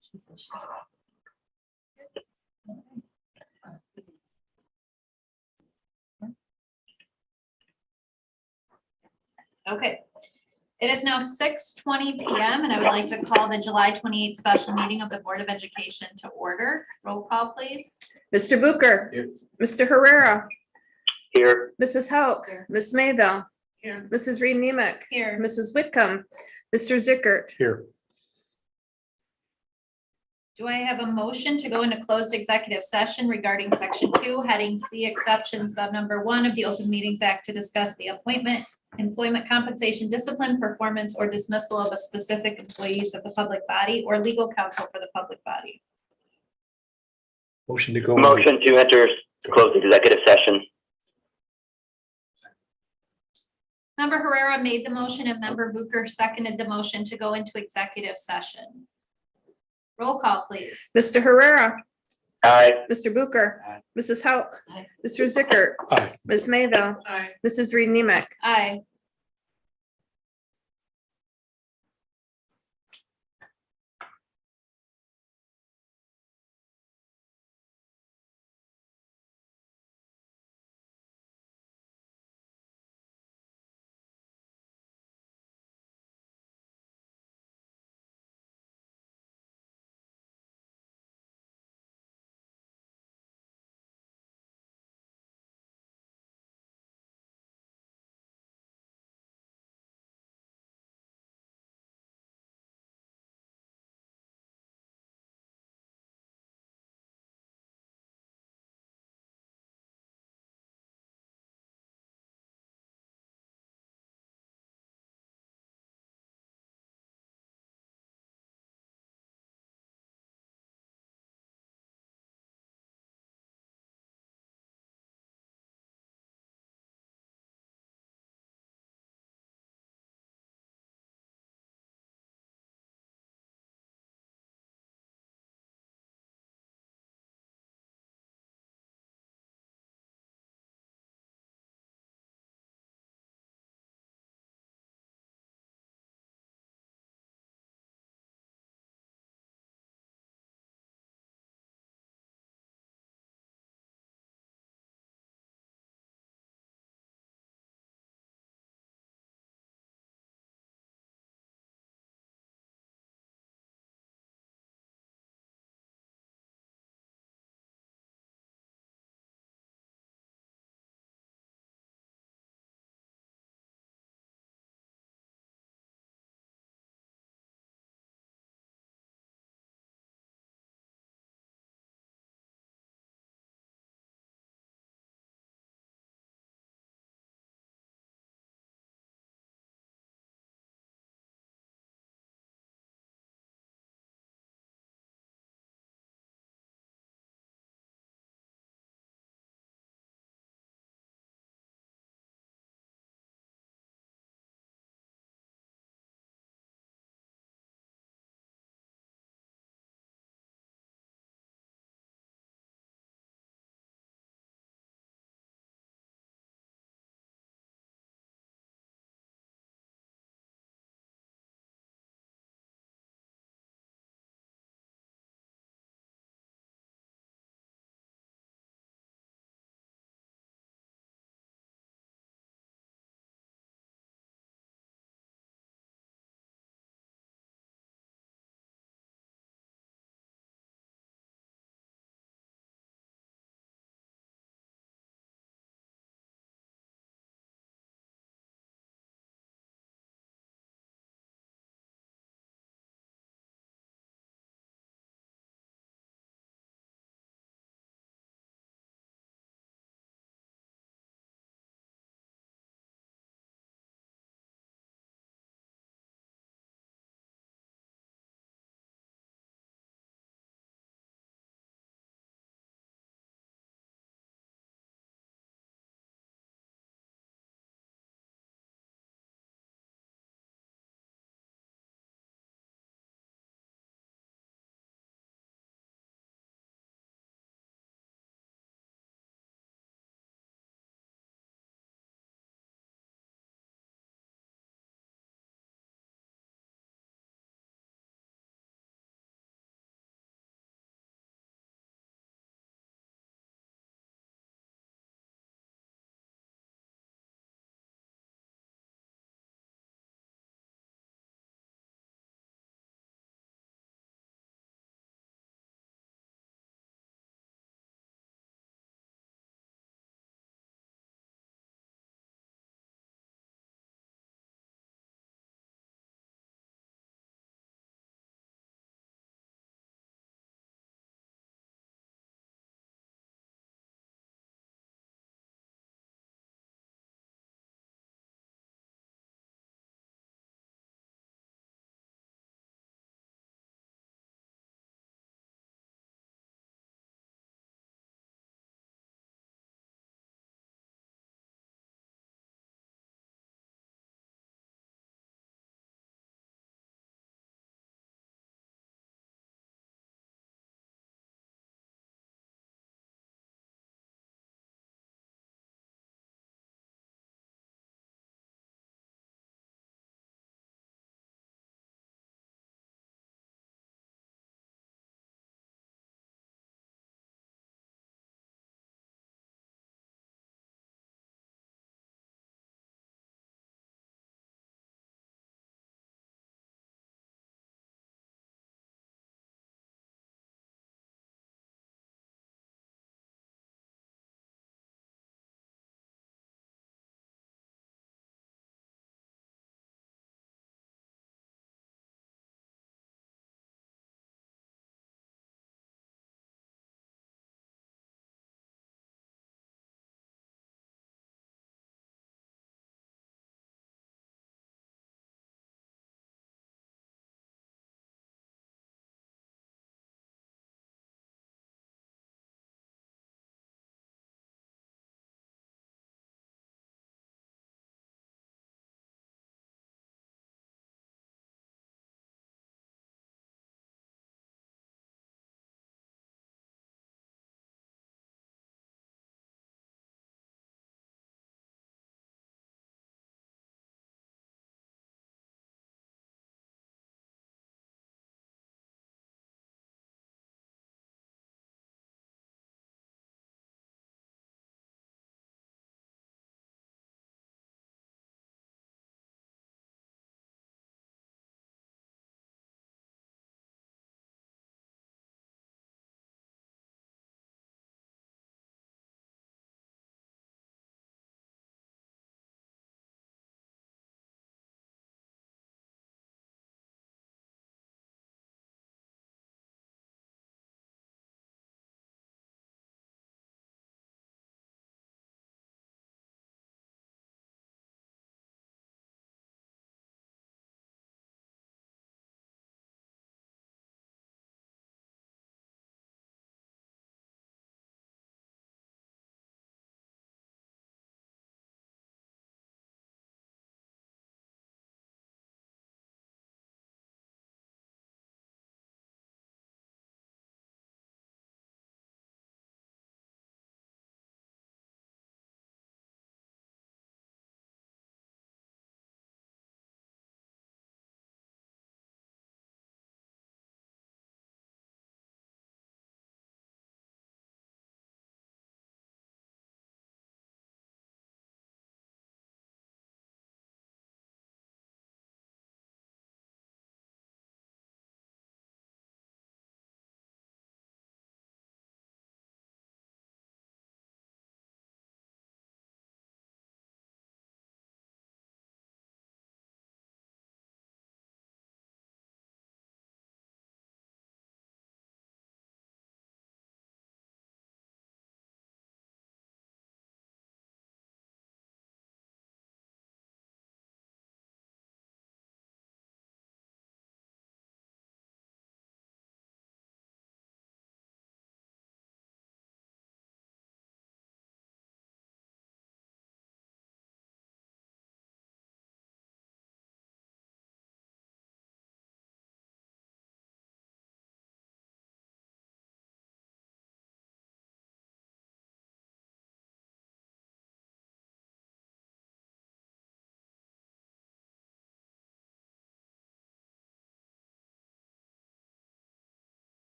She says she's. Okay, it is now 6:20 PM and I would like to call the July 28th special meeting of the Board of Education to order. Roll call, please. Mr. Booker. Here. Mr. Herrera. Here. Mrs. Hauk. Here. Ms. Mayville. Here. Mrs. Reed Nemick. Here. Mrs. Whitcomb. Mr. Zickert. Here. Do I have a motion to go into closed executive session regarding section 2, heading C, exception sub number 1 of the Open Meetings Act to discuss the appointment, employment compensation, discipline, performance, or dismissal of a specific employees of the public body or legal counsel for the public body? Motion to go. Motion to enter closed executive session. Member Herrera made the motion and member Booker seconded the motion to go into executive session. Roll call, please. Mr. Herrera. Aye. Mr. Booker. Aye. Mrs. Hauk. Aye. Mr. Zickert. Aye. Ms. Mayville. Aye. Mrs. Reed Nemick. Aye.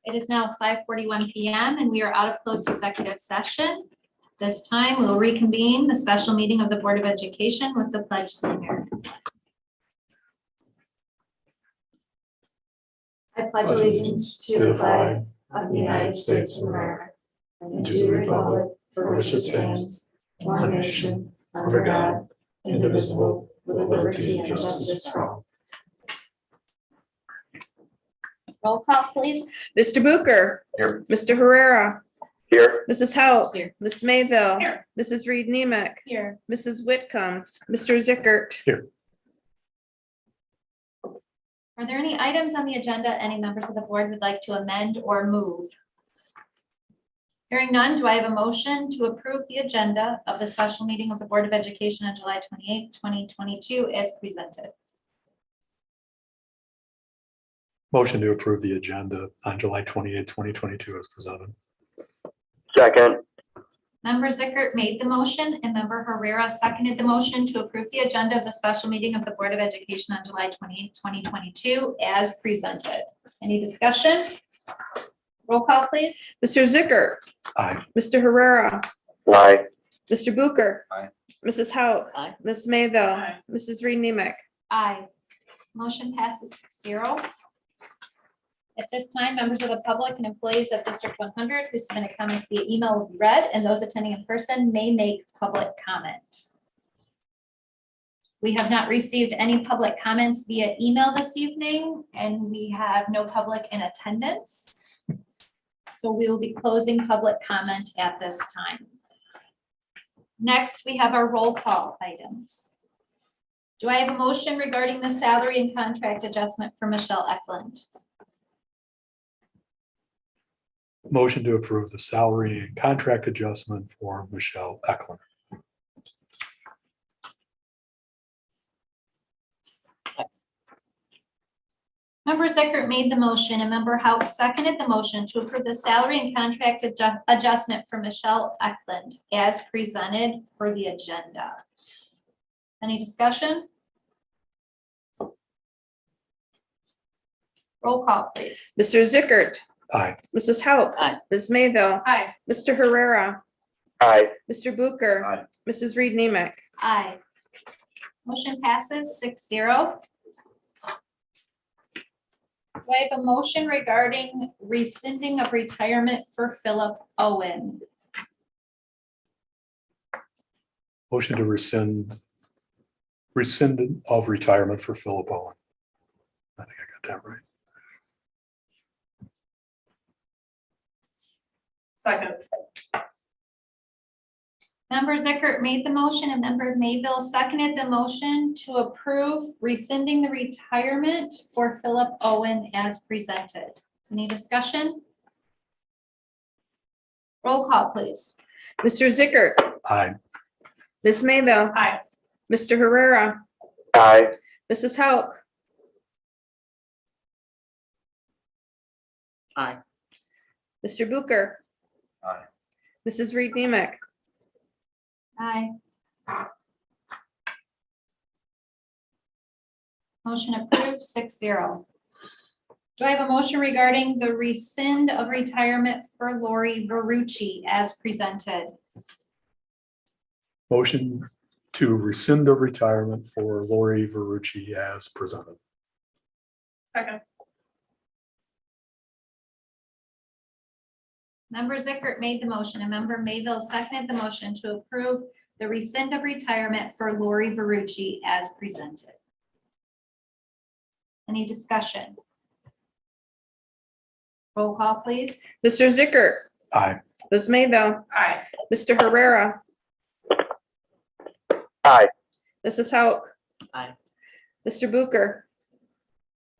It is now 5:41 PM and we are out of closed executive session. This time we'll reconvene the special meeting of the Board of Education with the pledge to the mayor. I pledge allegiance to the flag of the United States of America and to the republic for which it stands, one nation, under God, indivisible, with liberty and justice for all. Roll call, please. Mr. Booker. Here. Mr. Herrera. Here. Mrs. Hauk. Here. Ms. Mayville. Here. Mrs. Reed Nemec. Here. Mrs. Whitcomb. Mr. Zickert. Here. Are there any items on the agenda any members of the board would like to amend or move? Hearing none, do I have a motion to approve the agenda of the special meeting of the Board of Education on July 28, 2022 as presented? Motion to approve the agenda on July 28, 2022 as presented. Second. Member Zickert made the motion and member Herrera seconded the motion to approve the agenda of the special meeting of the Board of Education on July 28, 2022 as presented. Any discussion? Roll call, please. Mr. Zickert. Aye. Mr. Herrera. Aye. Mr. Booker. Aye. Mrs. Hauk. Aye. Ms. Mayville. Aye. Mrs. Reed Nemec. Aye. Motion passes 6-0. At this time, members of the public and employees of District 100 who submitted comments via email will be read, and those attending in person may make public comment. We have not received any public comments via email this evening, and we have no public in attendance. So we will be closing public comment at this time. Next, we have our roll call items. Do I have a motion regarding the salary and contract adjustment for Michelle Eklund? Motion to approve the salary and contract adjustment for Michelle Eklund. Member Zickert made the motion and member Hauk seconded the motion to approve the salary and contract adjustment for Michelle Eklund as presented for the agenda. Any discussion? Roll call, please. Mr. Zickert. Aye. Mrs. Hauk. Aye. Ms. Mayville. Aye. Mr. Herrera. Aye. Mr. Booker. Aye. Mrs. Reed Nemec. Aye. Motion passes 6-0. Do I have a motion regarding rescinding of retirement for Philip Owen? Motion to rescind of retirement for Philip Owen. I think I got that right. Second. Member Zickert made the motion and member Mayville seconded the motion to approve rescinding the retirement for Philip Owen as presented. Any discussion? Roll call, please. Mr. Zickert. Aye. Ms. Mayville. Aye. Mr. Herrera. Aye. Mrs. Hauk. Aye. Mr. Booker. Aye. Mrs. Reed Nemec. Aye. Motion approved 6-0. Do I have a motion regarding the rescind of retirement for Lori Verrucci as presented? Motion to rescind of retirement for Lori Verrucci as presented. Second. Member Zickert made the motion and member Mayville seconded the motion to approve the rescind of retirement for Lori Verrucci as presented. Any discussion? Roll call, please. Mr. Zickert. Aye. Ms. Mayville. Aye. Mr. Herrera. Aye. Mrs. Hauk. Aye. Mr. Booker.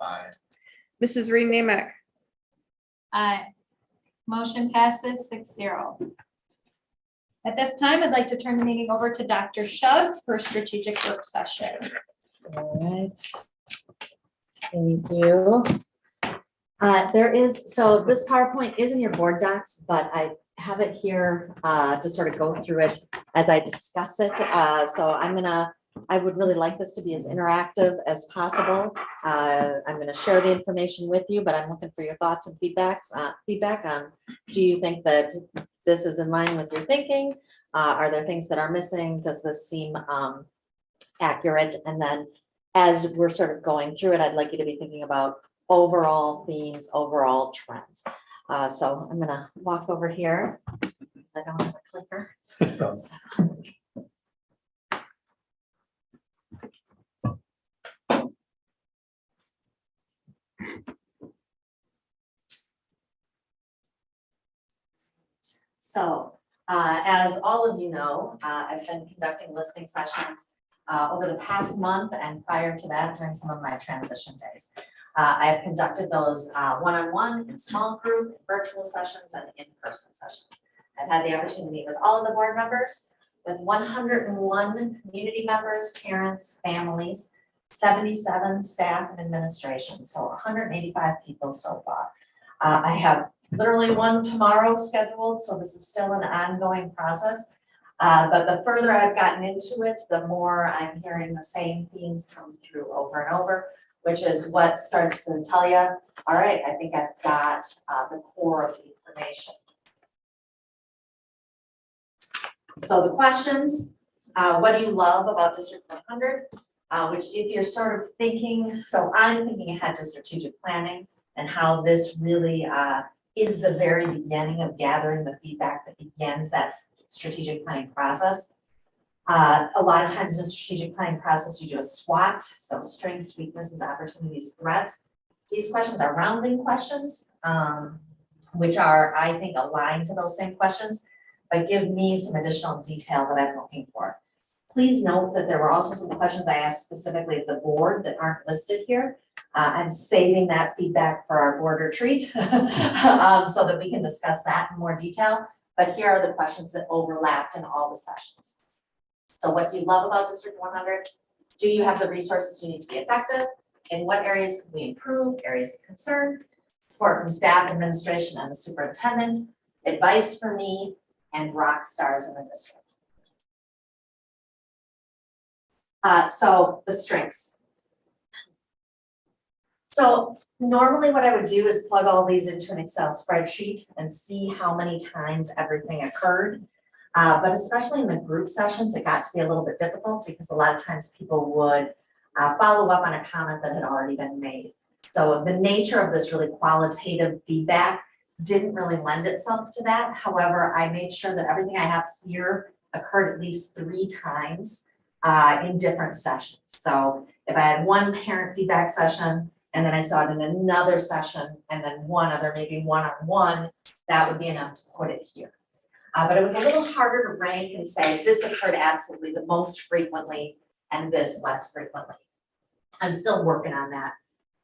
Aye. Mrs. Reed Nemec. Aye. Motion passes 6-0. At this time, I'd like to turn the meeting over to Dr. Shug for strategic work session. All right. Thank you. So this PowerPoint is in your board docs, but I have it here to sort of go through it as I discuss it. So I'm gonna I would really like this to be as interactive as possible. I'm going to share the information with you, but I'm looking for your thoughts and feedback on, do you think that this is in line with your thinking? Are there things that are missing? Does this seem accurate? And then as we're sort of going through it, I'd like you to be thinking about overall themes, overall trends. So I'm going to walk over here because I don't have a clicker. So, as all of you know, I've been conducting listening sessions over the past month and prior to that during some of my transition days. I have conducted those one-on-one, in small group, virtual sessions, and in-person sessions. I've had the opportunity to meet with all of the board members, with 101 community members, parents, families, 77 staff and administration, so 185 people so far. I have literally one tomorrow scheduled, so this is still an ongoing process. But the further I've gotten into it, the more I'm hearing the same themes come through over and over, which is what starts to tell you, all right, I think I've got the core of the information. So the questions, what do you love about District 100? Which if you're sort of thinking, so I'm thinking ahead to strategic planning and how this really is the very beginning of gathering the feedback that begins that strategic planning process. A lot of times in a strategic planning process, you do a SWOT, so strengths, weaknesses, opportunities, threats. These questions are rounding questions, which are, I think, aligned to those same questions, but give me some additional detail that I'm looking for. Please note that there were also some questions I asked specifically of the board that aren't listed here. I'm saving that feedback for our board retreat so that we can discuss that in more detail. But here are the questions that overlapped in all the sessions. So what do you love about District 100? Do you have the resources you need to be effective? In what areas can we improve? Areas of concern? Support from staff, administration, and the superintendent. Advice for me, and rock stars in the district. So the strengths. So normally what I would do is plug all these into an Excel spreadsheet and see how many times everything occurred. But especially in the group sessions, it got to be a little bit difficult because a lot of times people would follow up on a comment that had already been made. So the nature of this really qualitative feedback didn't really lend itself to that. However, I made sure that everything I have here occurred at least 3 times in different sessions. So if I had one parent feedback session and then I saw it in another session and then one other, maybe one-on-one, that would be enough to put it here. But it was a little harder to rank and say this occurred absolutely the most frequently and this less frequently. I'm still working on that,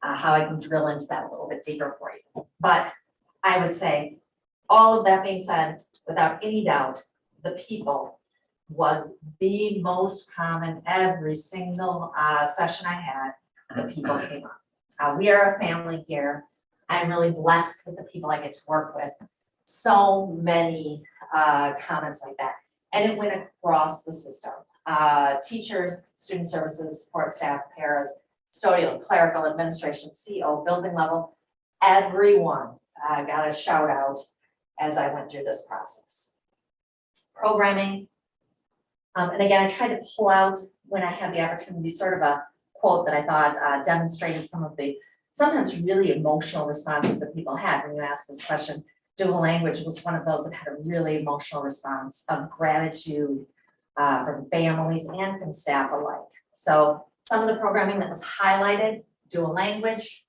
how I can drill into that a little bit deeper for you. But I would say, all of that being said, without any doubt, the people was the most common. Every single session I had, the people came up. We are a family here. I'm really blessed with the people I get to work with. So many comments like that. And it went across the system. Teachers, student services, support staff, paras, custodial, clerical, administration, CO, building level, everyone got a shout out as I went through this process. Programming, and again, I tried to pull out when I had the opportunity, sort of a quote that I thought demonstrated some of the sometimes really emotional responses that people had when you asked this question. Dual language was one of those that had a really emotional response of gratitude from families and from staff alike. So some of the programming that was highlighted, dual language,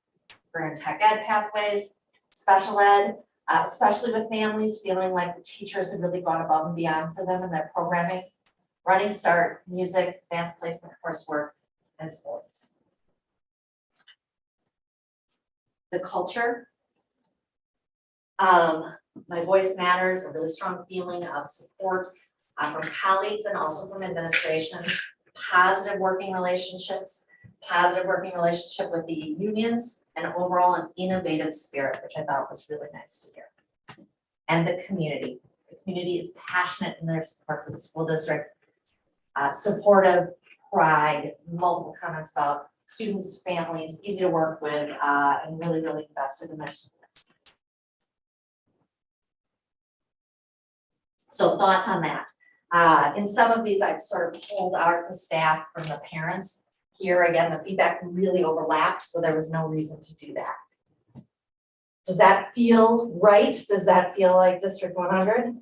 we're in tech ed pathways, special ed, especially with families feeling like the teachers have really gone above and beyond for them in their programming, running start, music, advanced placement coursework, and sports. The culture, my voice matters, a really strong feeling of support from colleagues and also from administration, positive working relationships, positive working relationship with the unions, and overall an innovative spirit, which I thought was really nice to hear. And the community. The community is passionate in their support for the school district, supportive, pride, multiple comments about students, families, easy to work with, and really, really invested in their students. So thoughts on that? In some of these, I've sort of pulled out the staff from the parents. Here, again, the feedback really overlapped, so there was no reason to do that. Does that feel right? Does that feel like District 100?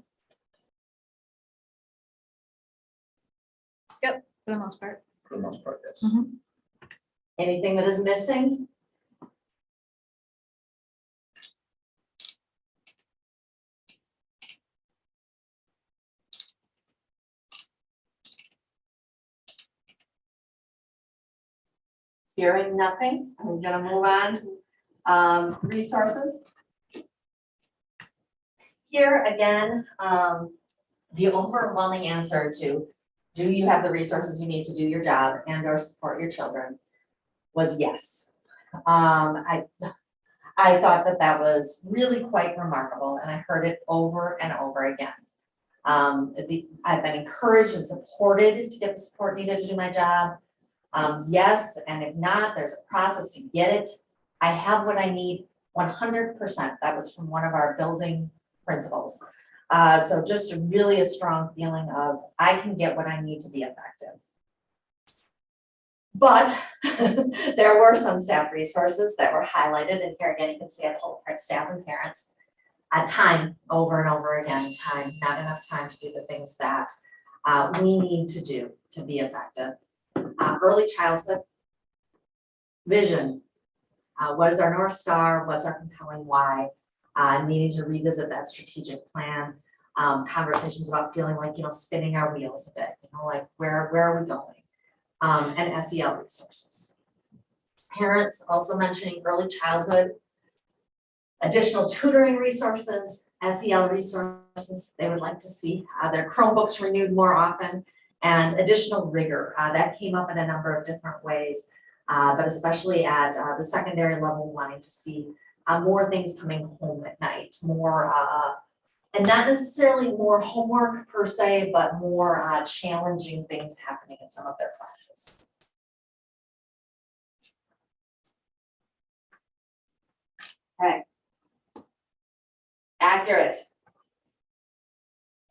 For the most part. For the most part, yes. Mhm. Anything that is missing? Hearing nothing, I'm gonna move on to resources. Here again, the overwhelming answer to, do you have the resources you need to do your job and or support your children, was yes. I thought that that was really quite remarkable, and I heard it over and over again. I've been encouraged and supported to get the support needed to do my job. Yes, and if not, there's a process to get it. I have what I need 100%. That was from one of our building principals. So just really a strong feeling of I can get what I need to be effective. But there were some staff resources that were highlighted, and here again, you can see I pulled staff and parents at time over and over again, not enough time to do the things that we need to do to be effective. Early childhood vision. What is our North Star? What's our compelling why? Needing to revisit that strategic plan. Conversations about feeling like, spinning our wheels a bit, like where are we going? And SEL resources. Parents also mentioning early childhood, additional tutoring resources, SEL resources they would like to see, their Chromebooks renewed more often, and additional rigor. That came up in a number of different ways, but especially at the secondary level, wanting to see more things coming home at night, more, and not necessarily more homework per se, but more challenging things happening in some of their classes. Okay. Accurate.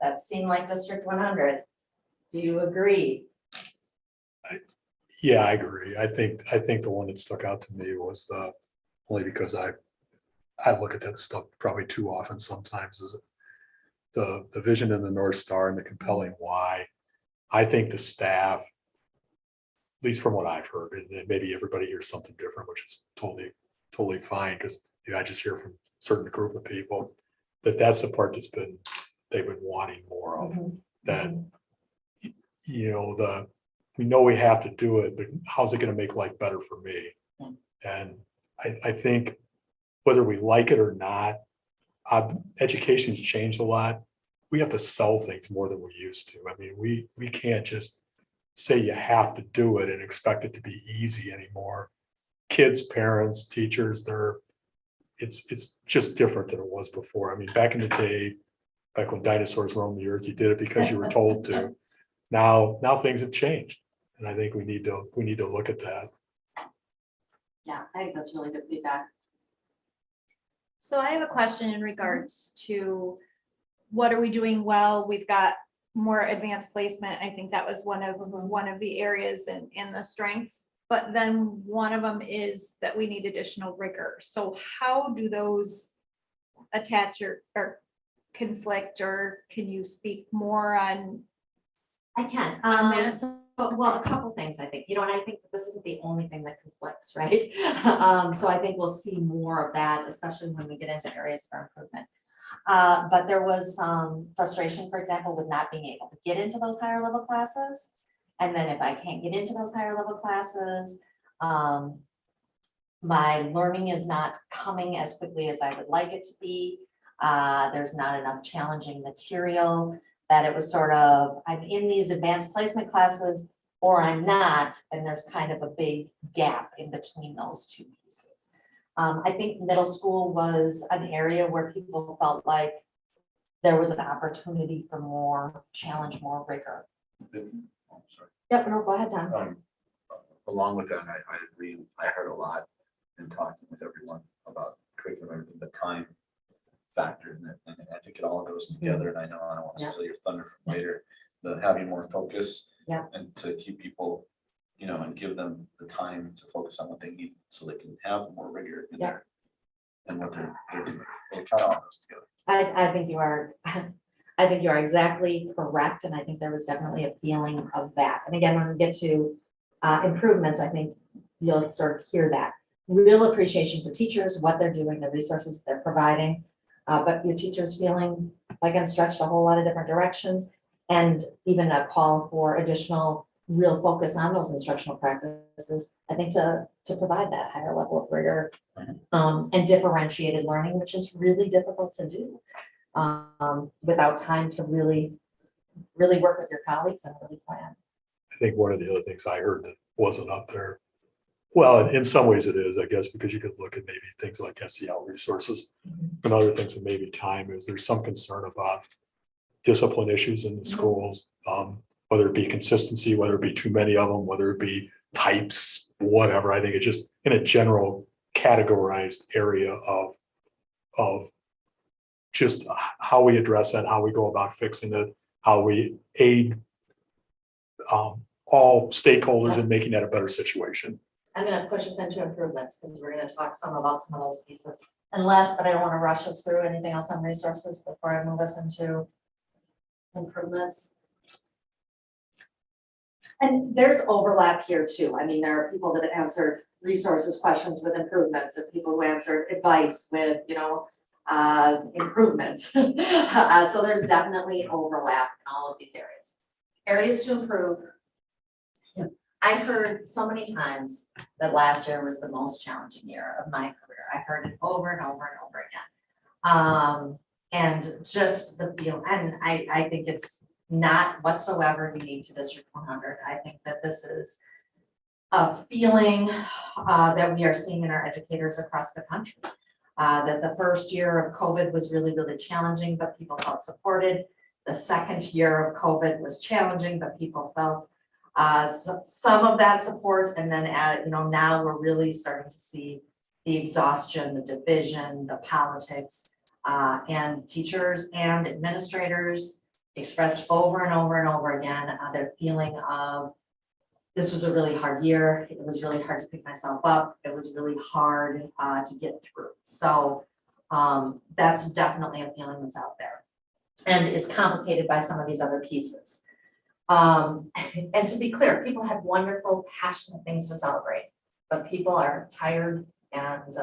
That seemed like District 100. Do you agree? Yeah, I agree. I think the one that stuck out to me was only because I look at that stuff probably too often sometimes, is the vision and the North Star and the compelling why. I think the staff, at least from what I've heard, and maybe everybody hears something different, which is totally fine, because I just hear from a certain group of people that's the part they've been wanting more of. That we know we have to do it, but how's it going to make life better for me? And I think whether we like it or not, education's changed a lot. We have to sell things more than we used to. I mean, we can't just say you have to do it and expect it to be easy anymore. Kids, parents, teachers, it's just different than it was before. I mean, back in the day, back when dinosaurs roamed the earth, you did it because you were told to. Now things have changed, and I think we need to look at that. Yeah, I think that's really good feedback. So I have a question in regards to what are we doing well? We've got more advanced placement. I think that was one of the areas in the strengths. But then one of them is that we need additional rigor. So how do those attach or conflict, or can you speak more on? I can. that? Well, a couple things I think, and I think that this isn't the only thing that conflicts, right? So I think we'll see more of that, especially when we get into areas for improvement. But there was some frustration, for example, with not being able to get into those higher level classes. And then if I can't get into those higher level classes, my learning is not coming as quickly as I would like it to be. There's not enough challenging material, that it was sort of, I'm in these advanced placement classes or I'm not, and there's kind of a big gap in between those two pieces. I think middle school was an area where people felt like there was an opportunity for more challenge, more rigor. Oh, sorry. Yep, no, go ahead, Tom. Along with that, I agree, I heard a lot in talking with everyone about curriculum, and everything, the time factor, and I think it all goes together, and I know I don't want to Yeah. steal your thunder from later, the having more focus. Yeah. And to keep people, and give them the time to focus on what they need, so they can have more rigor in Yeah. there. And what they're doing, it kind of all goes together. I think you are, I think you are exactly correct, and I think there was definitely a feeling of that. And again, when we get to improvements, I think you'll sort of hear that. Real appreciation for teachers, what they're doing, the resources they're providing. But your teachers feeling like I'm stretched a whole lot of different directions, and even a call for additional real focus on those instructional practices, I think to provide that higher level of rigor and differentiated learning, which is really difficult to do without time to really work with your colleagues and really plan. I think one of the other things I heard that wasn't up there, well, in some ways it is, I guess, because you could look at maybe things like SEL resources and other things, and maybe time is, there's some concern about discipline issues in the schools, whether it be consistency, whether it be too many of them, whether it be types, whatever. I think it's just in a general categorized area of just how we address that, how we go about fixing it, how we aid all stakeholders in making that a better situation. I'm gonna push us into improvements because we're gonna talk about some of those pieces. Unless, but I don't want to rush us through anything else on resources before I move us into improvements. And there's overlap here too. I mean, there are people that answered resources questions with improvements, and people who answered advice with, improvements. So there's definitely overlap in all of these areas. Areas to improve. I heard so many times that last year was the most challenging year of my career. I heard it over and over and over again. And just the feel, and I think it's not whatsoever unique to District 100. I think that this is a feeling that we are seeing in our educators across the country. That the first year of COVID was really, really challenging, but people felt supported. The second year of COVID was challenging, but people felt some of that support. And then, now we're really starting to see the exhaustion, the division, the politics, and teachers and administrators expressed over and over and over again their feeling of this was a really hard year. It was really hard to pick myself up. It was really hard to get through. So that's definitely a feeling that's out there and is complicated by some of these other pieces. And to be clear, people have wonderful, passionate things to celebrate, but people are tired and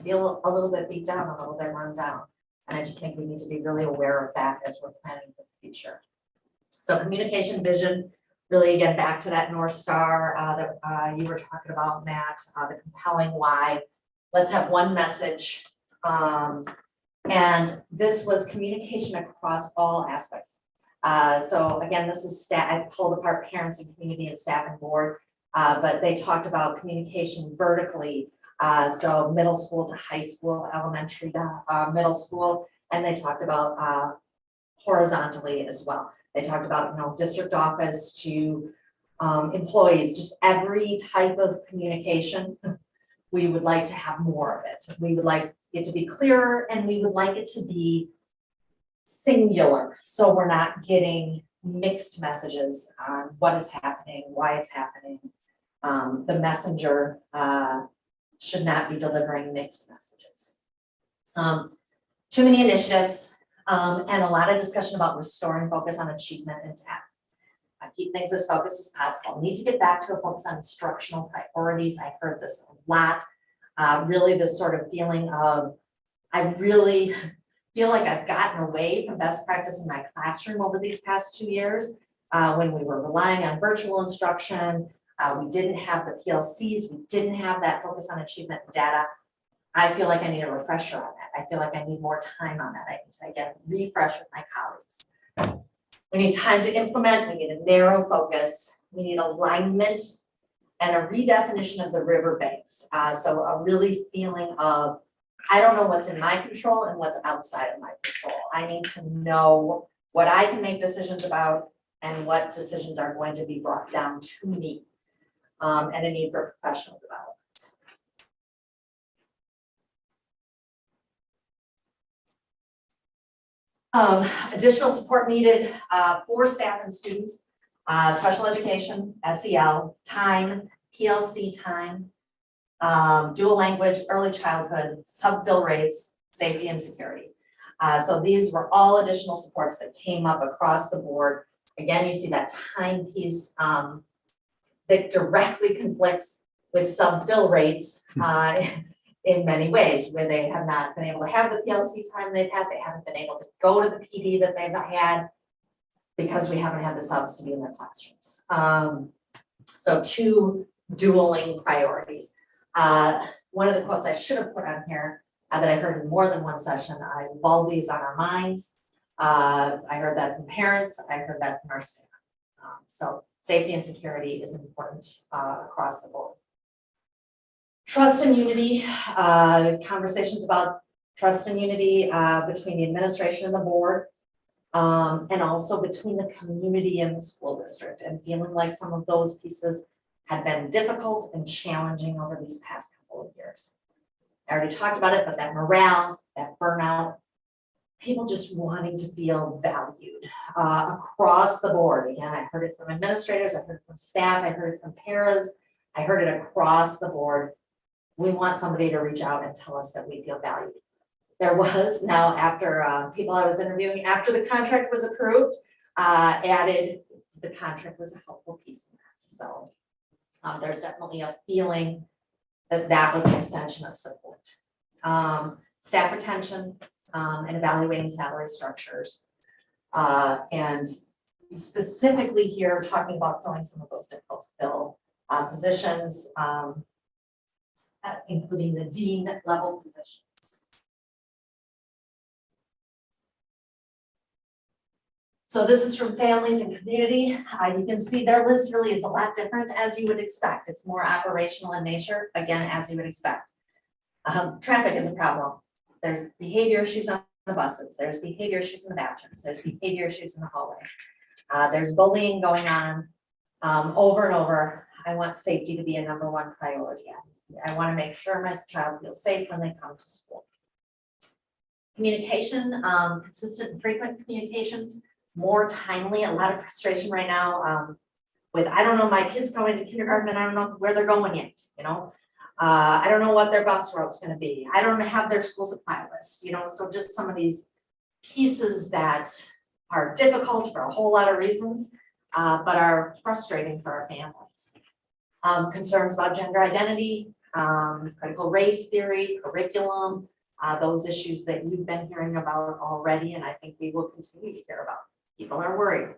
feel a little bit beat down, a little bit run down. And I just think we need to be really aware of that as we're planning for the future. So communication vision, really again, back to that North Star that you were talking about, Matt, the compelling why. Let's have one message. And this was communication across all aspects. So again, this is I pulled apart parents and community and staff and board, but they talked about communication vertically. So middle school to high school, elementary to middle school, and they talked about horizontally as well. They talked about, district office to employees, just every type of communication. We would like to have more of it. We would like it to be clearer, and we would like it to be singular, so we're not getting mixed messages on what is happening, why it's happening. The messenger should not be delivering mixed messages. Too many initiatives and a lot of discussion about restoring focus on achievement and talent. Keep things as focused as possible. Need to get back to a focus on instructional priorities. I heard this a lot. Really this sort of feeling of, I really feel like I've gotten away from best practice in my classroom over these past 2 years when we were relying on virtual instruction. We didn't have the PLCs. We didn't have that focus on achievement data. I feel like I need a refresher on that. I feel like I need more time on that. I need to, again, refresh with my colleagues. We need time to implement. We need a narrow focus. We need alignment and a redefinition of the riverbanks. So a really feeling of, I don't know what's in my control and what's outside of my control. I need to know what I can make decisions about and what decisions are going to be brought down to me, and a need for professional development. Additional support needed for staff and students, special education, SEL, time, PLC time, dual language, early childhood, sub-fill rates, safety and security. So these were all additional supports that came up across the board. Again, you see that time piece that directly conflicts with sub-fill rates in many ways, where they have not been able to have the PLC time they've had, they haven't been able to go to the PD that they've had because we haven't had the subs to be in their classrooms. So two dueling priorities. One of the quotes I should have put on here that I heard in more than one session, Valby is on our minds. I heard that from parents, I heard that from our staff. So safety and security is important across the board. Trust and unity, conversations about trust and unity between the administration and the board, and also between the community and the school district, and feeling like some of those pieces had been difficult and challenging over these past couple of years. I already talked about it, but that morale, that burnout, people just wanting to feel valued across the board. Again, I heard it from administrators, I heard it from staff, I heard it from paras, I heard it across the board. We want somebody to reach out and tell us that we feel valued. There was now, after people I was interviewing, after the contract was approved, added the contract was a helpful piece of that. So there's definitely a feeling that that was an extension of support. Staff retention and evaluating salary structures. And specifically here, talking about filling some of those difficult to fill positions, including the dean level positions. So this is from families and community. You can see their list really is a lot different as you would expect. It's more operational in nature, again, as you would expect. Traffic is a problem. There's behavior issues on the buses. There's behavior issues in the bathrooms. There's behavior issues in the hallway. There's bullying going on over and over. I want safety to be a #1 priority. I want to make sure my child feels safe when they come to school. Communication, consistent and frequent communications, more timely. A lot of frustration right now with, I don't know, my kid's going to kindergarten and I don't know where they're going yet, you know. I don't know what their bus route's going to be. I don't have their school supply list, you know. So just some of these pieces that are difficult for a whole lot of reasons, but are frustrating for our families. Concerns about gender identity, critical race theory, curriculum, those issues that you've been hearing about already, and I think we will continue to hear about. People are worried.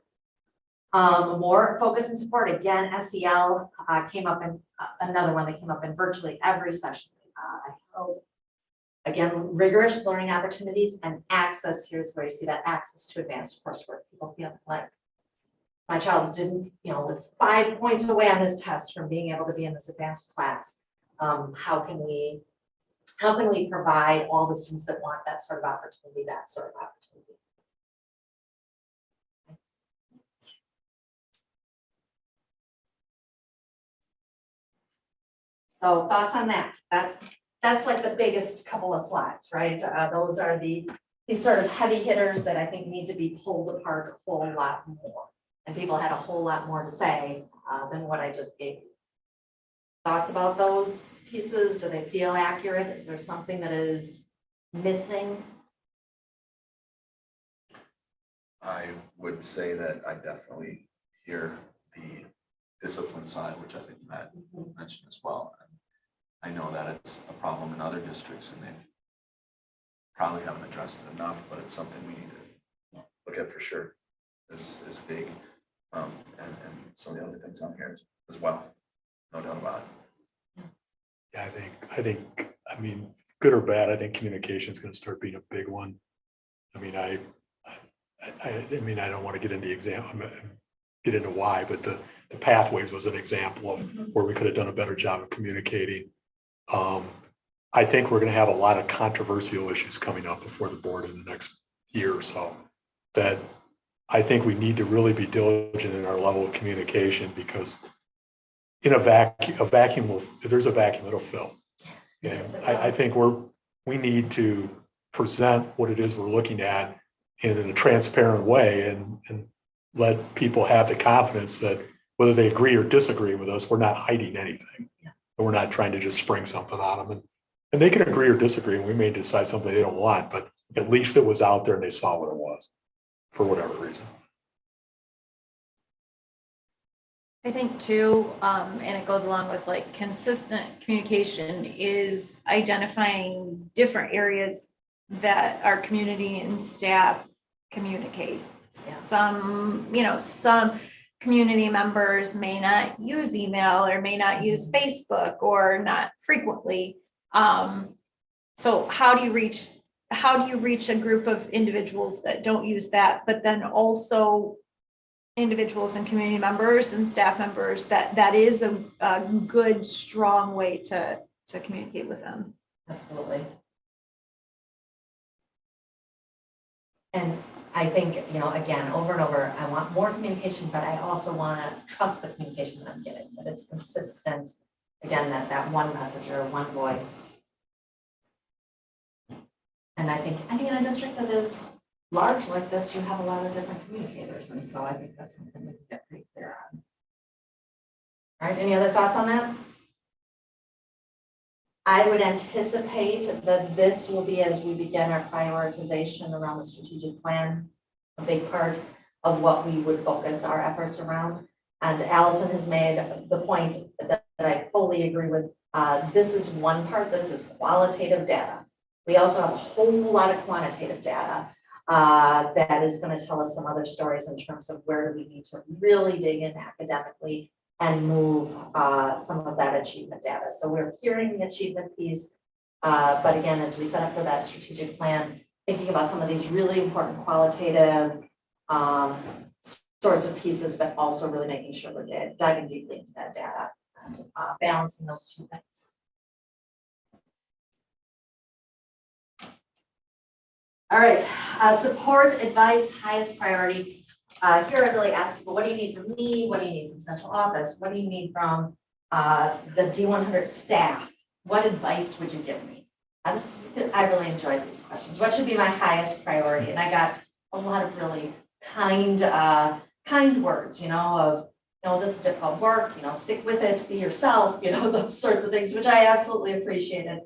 More focus and support. Again, SEL came up in another one that came up in virtually every session. I hope. Again, rigorous learning opportunities and access. Here's where you see that access to advanced coursework. People feel like my child didn't, was 5 points away on this test from being able to be in this advanced class. How can we provide all the students that want that sort of opportunity, So thoughts on that? That's like the biggest couple of slides, right? Those are these sort of heavy hitters that I think need to be pulled apart a whole lot more. And people had a whole lot more to say than what I just gave you. Thoughts about those pieces? Do they feel accurate? Is there something that is missing? I would say that I definitely hear the discipline side, which I think Matt mentioned as well. And I know that it's a problem in other districts and they probably haven't addressed it enough, but it's something we need to look at for sure. Is big. And some of the other things on here as well. No doubt about it. Yeah, I mean, good or bad, I think communication is going to start being a big one. I mean, I don't want to get into why, but the pathways was an example of where we could have done a better job of communicating. I think we're going to have a lot of controversial issues coming up before the board in the next year or so that I think we need to really be diligent in our level of communication because in a vacuum will, if there's a vacuum, it'll fill. And Yes, it I will. think we need to present what it is we're looking at in a transparent way and let people have the confidence that whether they agree or disagree with us, we're not hiding anything. Yeah. And we're not trying to just spring something on them. And they can agree or disagree, and we may decide something they don't want, but at least it was out there and they saw what it was for whatever reason. I think too, and it goes along with like consistent communication is identifying different areas that our community and staff communicate. Yeah. Some community members may not use email or may not use Facebook or not frequently. So how do you reach a group of individuals that don't use that, but then also individuals and community members and staff members that is a good, strong way to communicate with them. Absolutely. And I think, again, over and over, I want more communication, but I also want to trust the communication that I'm getting, that it's consistent. Again, that one message or one voice. And I think in a district that is large like this, you have a lot of different communicators, and so I think that's something we can get pretty clear on. All right, any other thoughts on that? I would anticipate that this will be, as we begin our prioritization around the strategic plan, a big part of what we would focus our efforts around. And Allison has made the point that I fully agree with. This is one part, this is qualitative data. We also have a whole lot of quantitative data that is going to tell us some other stories in terms of where do we need to really dig in academically and move some of that achievement data. So we're hearing the achievement piece, but again, as we set up for that strategic plan, thinking about some of these really important qualitative sorts of pieces, but also really making sure we're diving deeply into that data and balancing those two things. All right, support, advice, highest priority. Here I really ask people, what do you need from me? What do you need from central office? What do you need from the D100 staff? What advice would you give me? I really enjoyed these questions. What should be my highest priority? And I got a lot of really kind words, this is difficult work, stick with it, be yourself, those sorts of things, which I absolutely appreciated.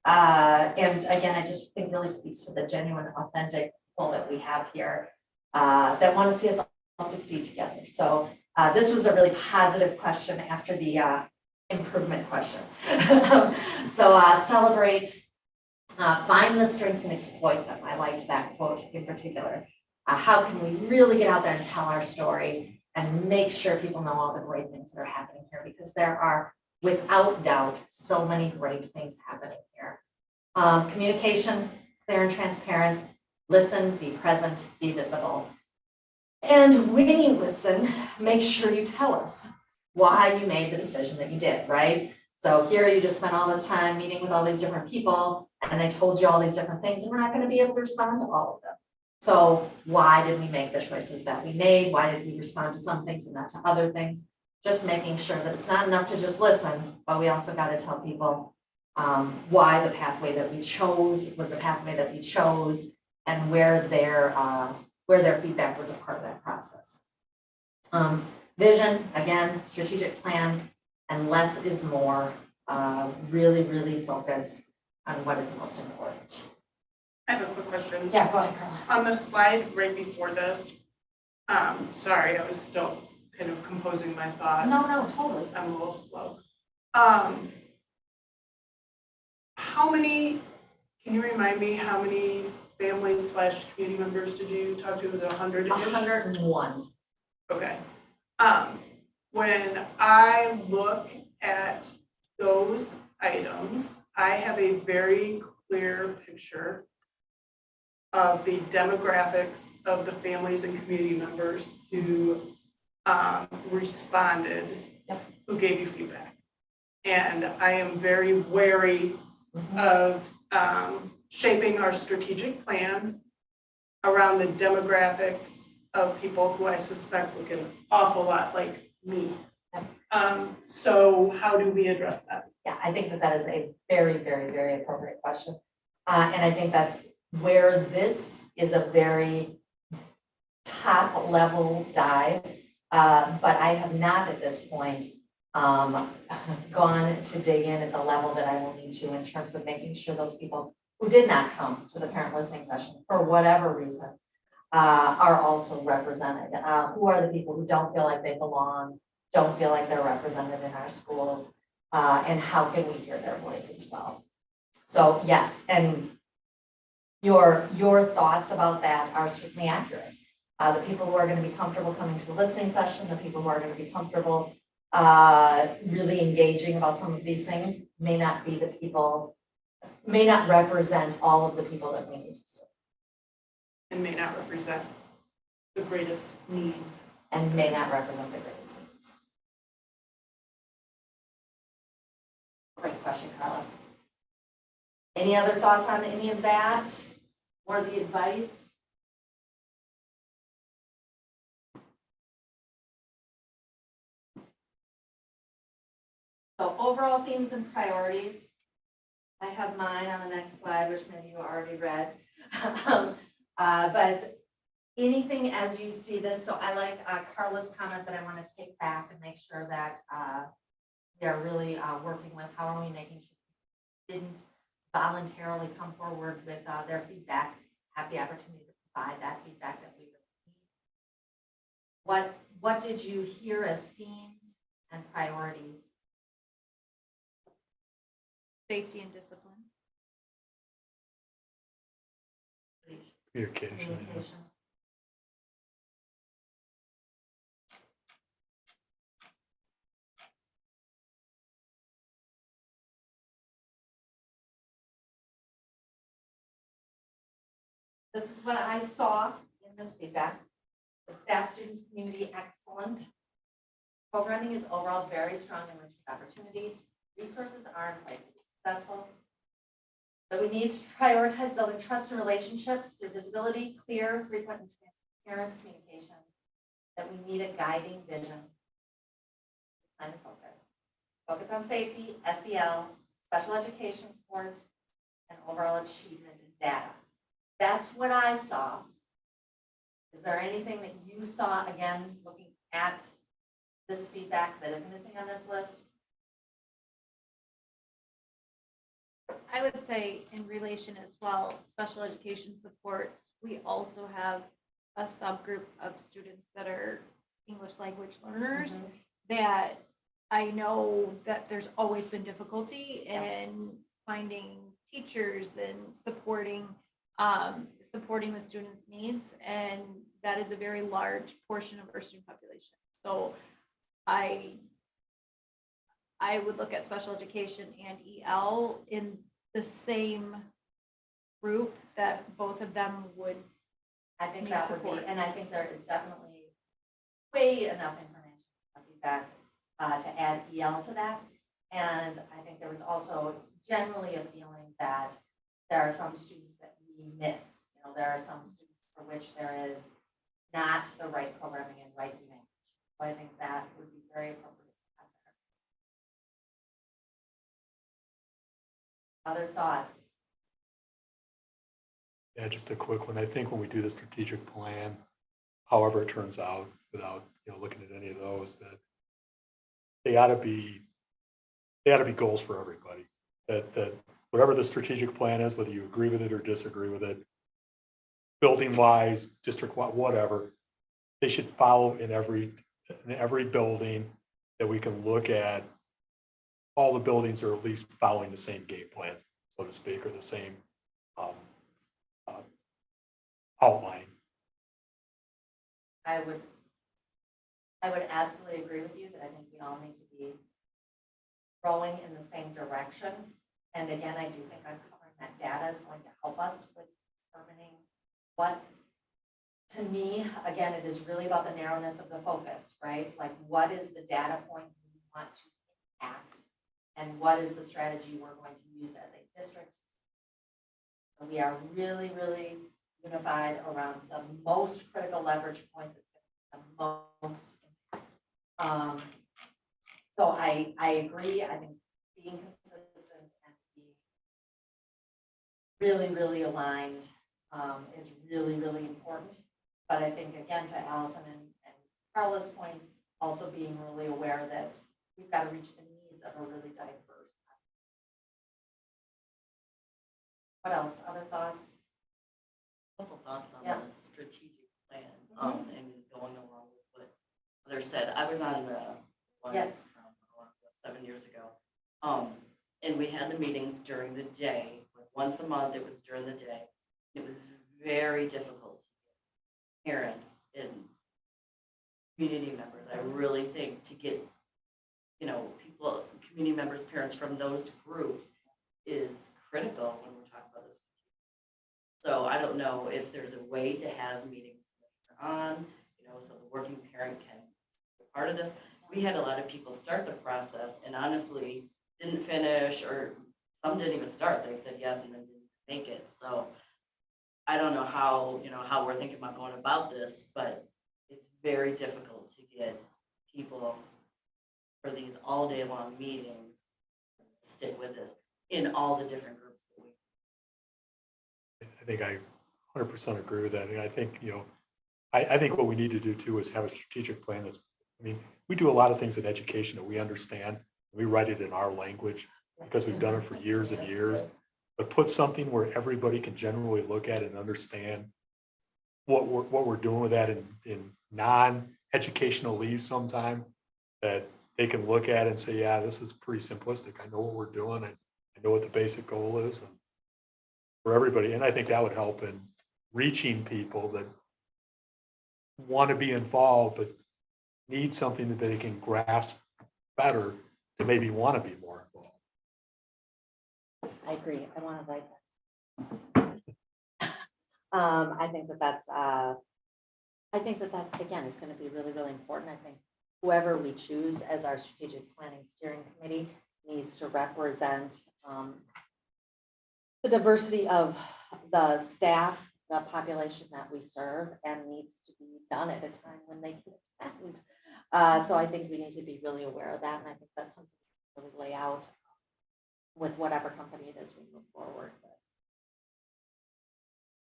And again, I just think really speaks to the genuine, authentic people that we have here that want to see us all succeed together. So this was a really positive question after the improvement question. So celebrate, find the strengths and exploit them. I liked that quote in particular. How can we really get out there and tell our story and make sure people know all the great things that are happening here, because there are, without doubt, so many great things happening here. Communication, clear and transparent, listen, be present, be visible. And when you listen, make sure you tell us why you made the decision that you did, right? So here you just spent all this time meeting with all these different people and they told you all these different things, and we're not going to be able to respond to all of them. So why did we make the choices that we made? Why did we respond to some things and not to other things? Just making sure that it's not enough to just listen, but we also got to tell people why the pathway that we chose was the pathway that we chose, and where their feedback was a part of that process. Vision, again, strategic plan, and less is more. Really, really focus on what is most important. I have a quick question. Yeah, go ahead, Carla. On the slide right before this, sorry, I was still kind of composing my thoughts. No, totally. I'm a little slow. Can you remind me how many families/community members did you talk to? Was it 100? 101. Okay. When I look at those items, I have a very clear picture of the demographics of the families and community members who responded, who gave you feedback. And I am very wary of shaping our strategic plan around the demographics of people who I suspect look an awful lot like me. So how do we address that? Yeah, I think that that is a very, very, very appropriate question. And I think that's where this is a very top level dive. But I have not at this point gone to dig in at the level that I will need to in terms of making sure those people who did not come to the parent listening session for whatever reason are also represented. Who are the people who don't feel like they belong, don't feel like they're represented in our schools, and how can we hear their voice as well? So yes, and your thoughts about that are certainly accurate. The people who are going to be comfortable coming to the listening session, the people who are going to be comfortable really engaging about some of these things may not be the people, may not represent all of the people that we need to serve. And may not represent the greatest needs. And may not represent the greatest needs. Great question, Carla. Any other thoughts on any of that or the advice? So overall themes and priorities. I have mine on the next slide, which many of you already read. But anything as you see this, so I like Carla's comment that I want to take back and make sure that we are really working with how are we making sure people didn't voluntarily come forward with their feedback, have the opportunity to provide that feedback that we really need. What did you hear as themes and priorities? Safety and discipline. Communication. yeah. Communication. This is what I saw in this feedback. The staff, students, community, excellent. Programming is overall very strong and rich with opportunity. Resources are in place to be successful. But we need to prioritize building trust and relationships through visibility, clear, frequent, and transparent communication. That we need a guiding vision. Kind of focus. Focus on safety, SEL, special education, sports, and overall achievement and data. That's what I saw. Is there anything that you saw, again, looking at this feedback that is missing on this list? I would say in relation as well, special education supports, we also have a subgroup of students that are English language learners that I know that there's always been difficulty in finding teachers and supporting the students' needs, and that is a very large portion of our student population. So I would look at special education and EL in the same group that both of them would. I think Need that would support. be, and I think there is definitely way enough information on feedback to add EL to that. And I think there was also generally a feeling that there are some students that we miss. You know, there are some students for which there is not the right programming and right language. So I think that would be very appropriate to have there. Other thoughts? Yeah, just a quick one. I think when we do the strategic plan, however it turns out, without, looking at any of those, that they ought to be goals for everybody. That whatever the strategic plan is, whether you agree with it or disagree with it, building wise, district wise, whatever, they should follow in every building that we can look at. All the buildings are at least following the same game plan, so to speak, or the same outline. I would absolutely agree with you that I think we all need to be rowing in the same direction. And again, I do think uncovering that data is going to help us with determining what, to me, again, it is really about the narrowness of the focus, right? Like, what is the data point we want to impact? And what is the strategy we're going to use as a district? So we are really, really unified around the most critical leverage point that's going to have the most impact. So I agree. I think being consistent and being really, really aligned is really, really important. But I think, again, to Allison and Carla's points, also being really aware that we've got to reach the needs of a really diverse. What else? Other thoughts? Couple thoughts on Yeah. the strategic plan, and going along with what others said. I was on the one Yes. from 7 years ago. And we had the meetings during the day, like once a month, it was during the day. It was very difficult to get parents and community members. I really think to get, people, community members, parents from those groups is critical when we're talking about this. So I don't know if there's a way to have meetings later on, so the working parent can be part of this. We had a lot of people start the process and honestly didn't finish, or some didn't even start. They said yes and then didn't make it. So I don't know how, how we're thinking about going about this, but it's very difficult to get people for these all day long meetings, stick with this in all the different groups that we. I think I 100% agree with that. And I think, I think what we need to do too is have a strategic plan that's, we do a lot of things in education that we understand. We write it in our language because we've done it for years and years. But put something where everybody can generally look at it and understand what we're doing with that in non-educational leads sometime, that they can look at and say, yeah, this is pretty simplistic. I know what we're doing. I know what the basic goal is and for everybody. And I think that would help in reaching people that want to be involved, but need something that they can grasp better to maybe want to be more involved. I agree. I want to write that. I think that again is going to be really, really important. I think whoever we choose as our strategic planning steering committee needs to represent the diversity of the staff, the population that we serve, and needs to be done at a time when they can attend. So I think we need to be really aware of that, and I think that's something we really lay out with whatever company it is we move forward with.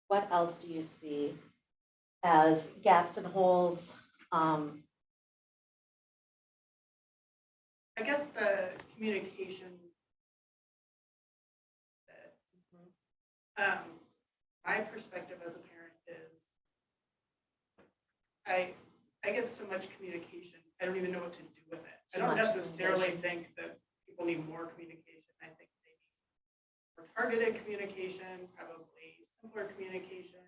What else do you see as gaps and holes? I guess the communication. My perspective as a parent is I get so much communication, I don't even know what to do with it. I don't necessarily think that people need more communication. I think they need more targeted communication, probably simpler communication,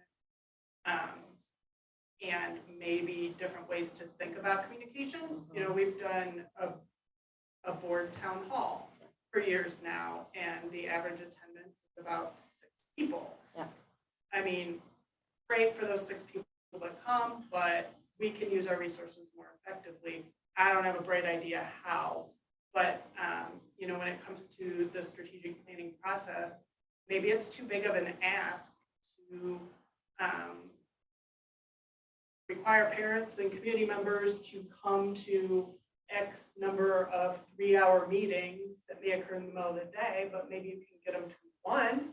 and maybe different ways to think about communication. We've done a board town hall for years now, and the average attendance is about 6 people. Yeah. Great for those 6 people that come, but we can use our resources more effectively. I don't have a bright idea how, but when it comes to the strategic planning process, maybe it's too big of an ask to require parents and community members to come to X number of 3-hour meetings that may occur in the middle of the day, but maybe you can get them to one,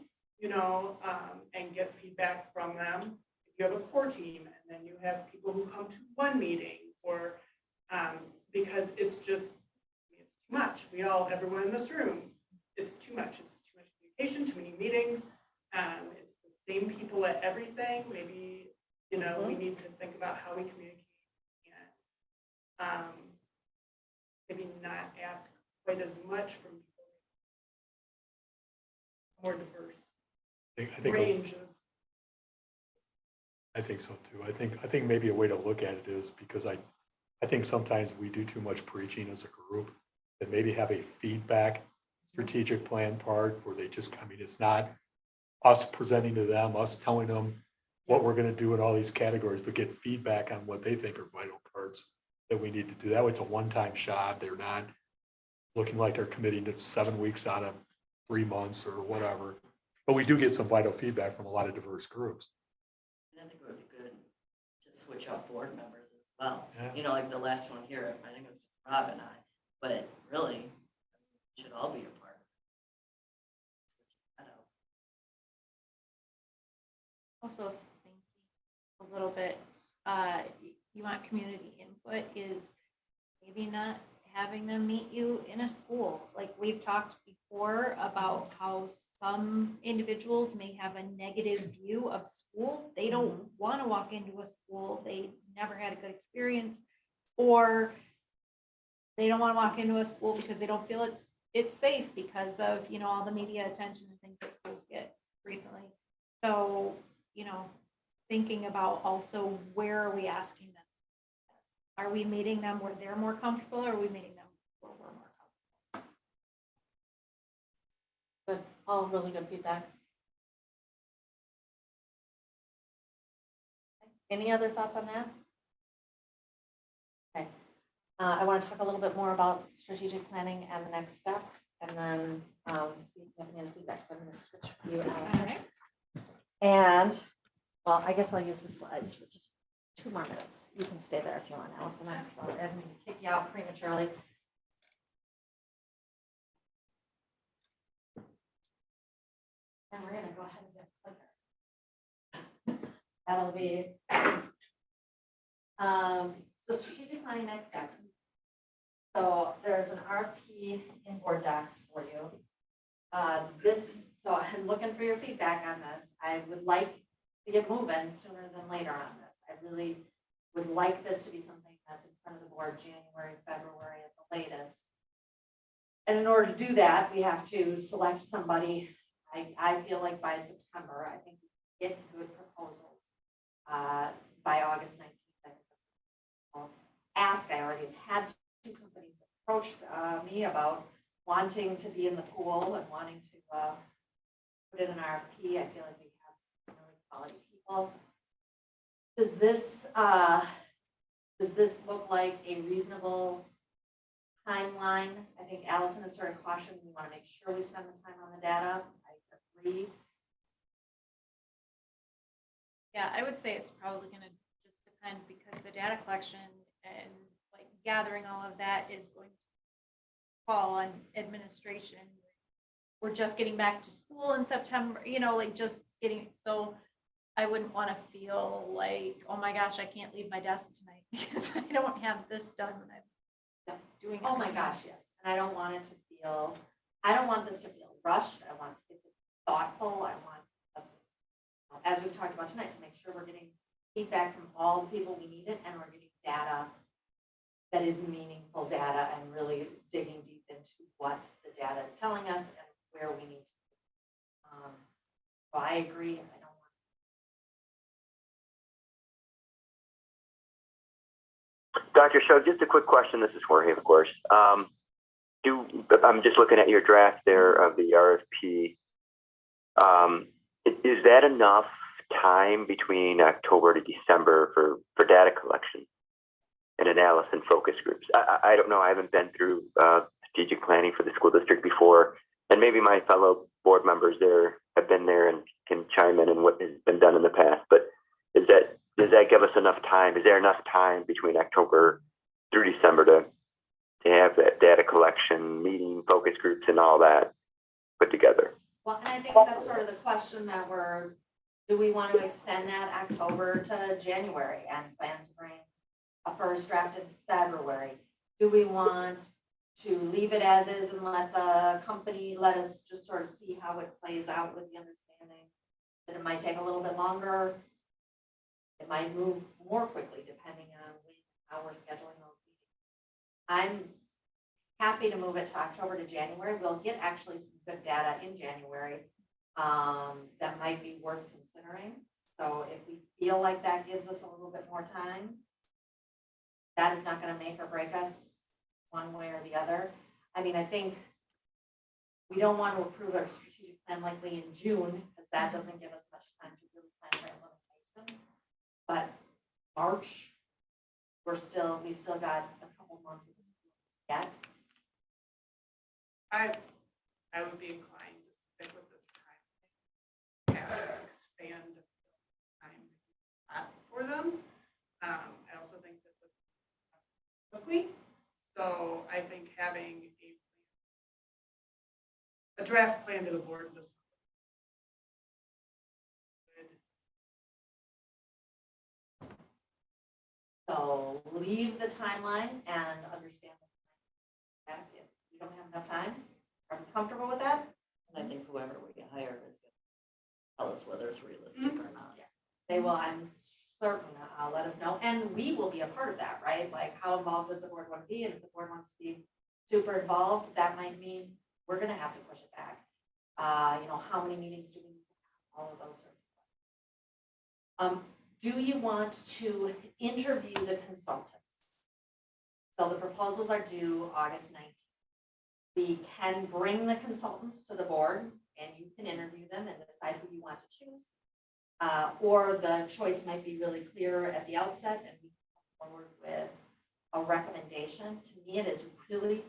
and get feedback from them. If you have a core team and then you have people who come to one meeting, or because it's just, it's too much. Everyone in this room, it's too much. It's too much communication, too many meetings. It's the same people at everything. Maybe, we need to think about how we communicate and maybe not ask quite as much from people. More diverse range of. I think so too. I think maybe a way to look at it is, because I think sometimes we do too much preaching as a group, that maybe have a feedback strategic plan part where they just, it's not us presenting to them, us telling them what we're going to do in all these categories, but get feedback on what they think are vital parts that we need to do. That way it's a one-time shot. They're not looking like they're committing to 7 weeks out of 3 months or whatever. But we do get some vital feedback from a lot of diverse groups. I think it would be good to switch up board members as well. Yeah. You know, like the last one here, I think it was just Rob and I, but really, we should all be a part. Switch that out. Also thinking a little bit, you want community input is maybe not having them meet you in a school. Like we've talked before about how some individuals may have a negative view of school. They don't want to walk into a school. They never had a good experience, or they don't want to walk into a school because they don't feel it's safe because of, you know, all the media attention and things that schools get recently. So, you know, thinking about also where are we asking them? Are we meeting them where they're more comfortable, or are we meeting them where we're more comfortable? Good, all really good feedback. Any other thoughts on that? Okay, I want to talk a little bit more about strategic planning and the next steps, and then see if you have any other feedback. So I'm going to switch for you, Allison. Okay. And, well, I guess I'll use the slides for just 2 more minutes. You can stay there if you want, Allison. I'm sorry, I didn't mean to kick you out prematurely. And we're gonna go ahead and get a clicker. That'll be. So strategic planning next steps. So there's an RFP in board docs for you. So I'm looking for your feedback on this. I would like to get moving sooner than later on this. I really would like this to be something that's in front of the board January, February at the latest. And in order to do that, we have to select somebody. I feel like by September, I think we can get good proposals by August 19th. I think that's ask. I already have had 2 companies approach me about wanting to be in the pool and wanting to put in an RFP. I feel like we have really quality people. Does this look like a reasonable timeline? I think Allison has sort of cautioned, we want to make sure we spend the time on the data. I agree. Yeah, I would say it's probably gonna just depend, because the data collection and like gathering all of that is going to fall on administration. We're just getting back to school in September, you know, like just getting, so I wouldn't want to feel like, oh my gosh, I can't leave my desk tonight because I don't have this done when I'm doing it. Oh my gosh, yes. And I don't want it to feel, I don't want this to feel rushed. I want it to be thoughtful. I want us, as we've talked about tonight, to make sure we're getting feedback from all the people we need it, and we're getting data that is meaningful data and really digging deep into what the data is telling us and where we need to. So I agree. I don't want. Dr. Show, just a quick question. This is Jorge, of course. I'm just looking at your draft there of the RFP. Is that enough time between October to December for data collection and analysis and focus groups? I don't know. I haven't been through strategic planning for the school district before, and maybe my fellow board members there have been there and can chime in on what has been done in the past. But does that give us enough time? Is there enough time between October through December to have that data collection, meeting, focus groups, and all that put together? Well, and I think that's sort of the question that do we want to extend that October to January and plan to bring a first draft in February? Do we want to leave it as is and let the company, let us just sort of see how it plays out, with the understanding that it might take a little bit longer? It might move more quickly depending on how we're scheduling those meetings. I'm happy to move it to October to January. We'll get actually some good data in January that might be worth considering. So if we feel like that gives us a little bit more time, that is not going to make or break us one way or the other. I mean, I think we don't want to approve our strategic plan likely in June, because that doesn't give us much time to really plan for implementation. But March, we still got a couple months of the school yet. I would be inclined to stick with this time. Yes, expand time. for them. I also think that this quickly, so I think having a draft plan to the board just So leave the timeline and understand that if we don't have enough time, are we comfortable with that? And I think whoever we hire is going to tell us whether it's realistic or not. They will, I'm certain, let us know, and we will be a part of that, right? Like, how involved does the board want to be? And if the board wants to be super involved, that might mean we're gonna have to push it back. You know, how many meetings do we need to have? All of those sorts of questions. Do you want to interview the consultants? So the proposals are due August 19th. We can bring the consultants to the board and you can interview them and decide who you want to choose. Or the choice might be really clear at the outset and we come forward with a recommendation. To me, it is really,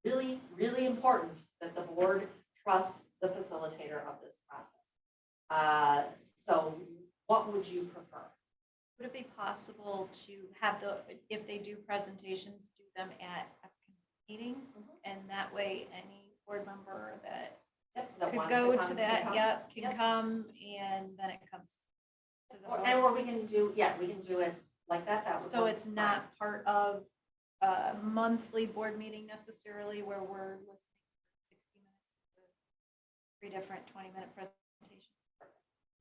really, really important that the board trusts the facilitator of this process. So what would you prefer? Would it be possible to have if they do presentations, do them at a meeting? And that way, any board member that That could wants go come to can that, come? can Yep. come, and then it comes to the board. Or we can do, yeah, we can do it like that. That would So work it's fine. not part of a monthly board meeting necessarily where we're listening for 60 minutes to 3 different 20-minute presentations.